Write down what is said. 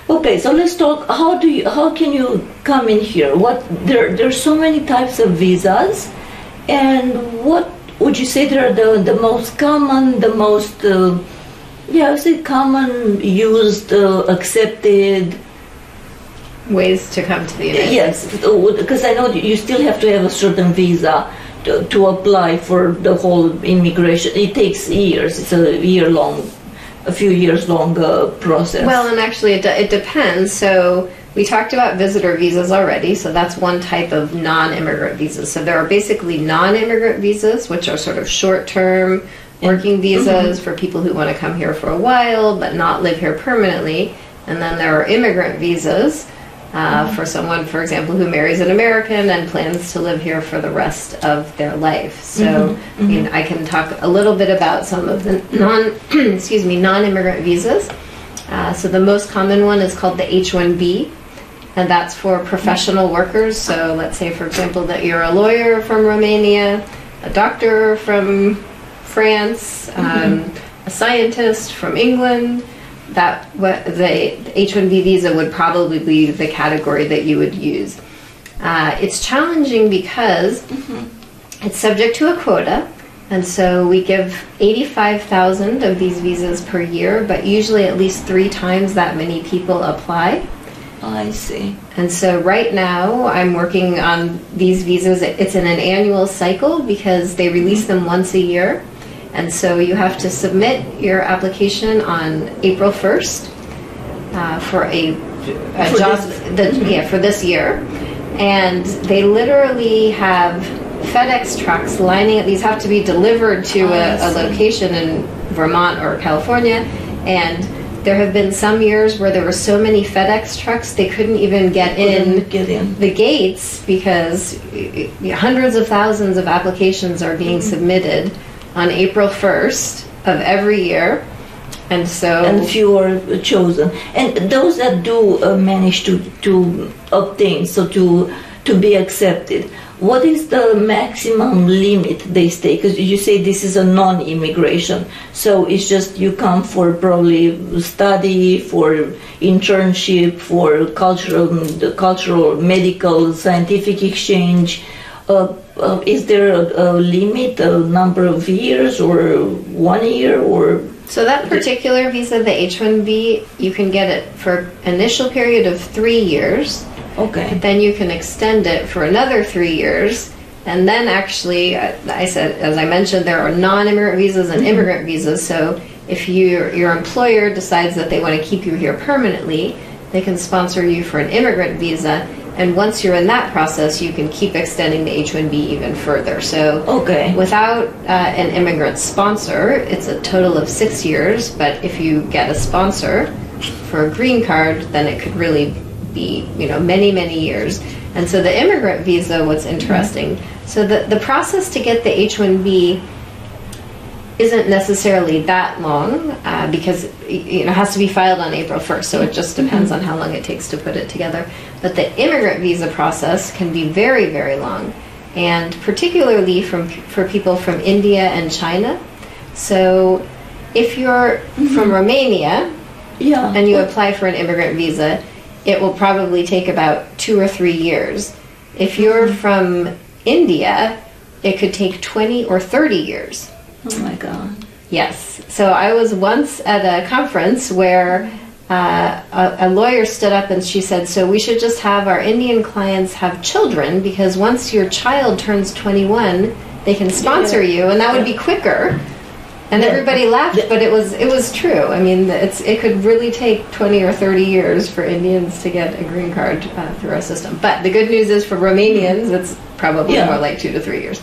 Okay, so let's talk. How can you come in here? There's so many types of visas, and what would you say are the most common, the most I would say common, used, accepted ways to come to the United States? Yes, because I know you still have to have a certain visa to apply for the whole immigration. It takes years. It's a few years long process. Well, and actually it depends. So we talked about visitor visas already, so that's one type of non-immigrant visas. So there are basically non-immigrant visas, which are sort of short-term working visas for people who want to come here for a while but not live here permanently. And then there are immigrant visas for someone, for example, who marries an American and plans to live here for the rest of their life. So I mean, I can talk a little bit about some of the non-immigrant visas. So the most common one is called the H-1B, and that's for professional workers. So let's say, for example, that you're a lawyer from Romania, a doctor from France, a scientist from England. The H-1B visa would probably be the category that you would use. It's challenging because it's subject to a quota, and so we give 85,000 of these visas per year, but usually at least 3 times that many people apply. I see. And so right now I'm working on these visas. It's in an annual cycle because they release them once a year. And so you have to submit your application on April 1st for a job for this year. And they literally have FedEx trucks lining up. These have to be delivered to a location in Vermont or California. And there have been some years where there were so many FedEx trucks they couldn't even get in the gates because hundreds of thousands of applications are being submitted on April 1st of every year, and few are chosen. And those that do manage to obtain, so to be accepted, what is the maximum limit they stay? Because you say this is a non-immigration, so it's just you come for probably study, for internship, for cultural, medical, scientific exchange. Is there a limit, a number of years, or 1 year, or? So that particular visa, the H-1B, you can get it for initial period of 3 years. Okay. But then you can extend it for another 3 years, and then actually, as I mentioned, there are non-immigrant visas and immigrant visas. So if your employer decides that they want to keep you here permanently, they can sponsor you for an immigrant visa. And once you're in that process, you can keep extending the H-1B even further. So without an immigrant sponsor, it's a total of 6 years. But if you get a sponsor for a green card, then it could really be, many, many years. And so the immigrant visa, what's interesting, so the process to get the H-1B isn't necessarily that long because it has to be filed on April 1st, so it just depends on how long it takes to put it together. But the immigrant visa process can be very, very long, and particularly for people from India and China. So if you're from Romania and you apply for an immigrant visa, it will probably take about 2 or 3 years. If you're from India, it could take 20 or 30 years. Oh my God. Yes. So I was once at a conference where a lawyer stood up and she said, so we should just have our Indian clients have children because once your child turns 21, they can sponsor you, and that would be quicker. And everybody laughed, but it was true. I mean, it could really take 20 or 30 years for Indians to get a green card through our system. But the good news is for Romanians, it's probably more like 2 to 3 years.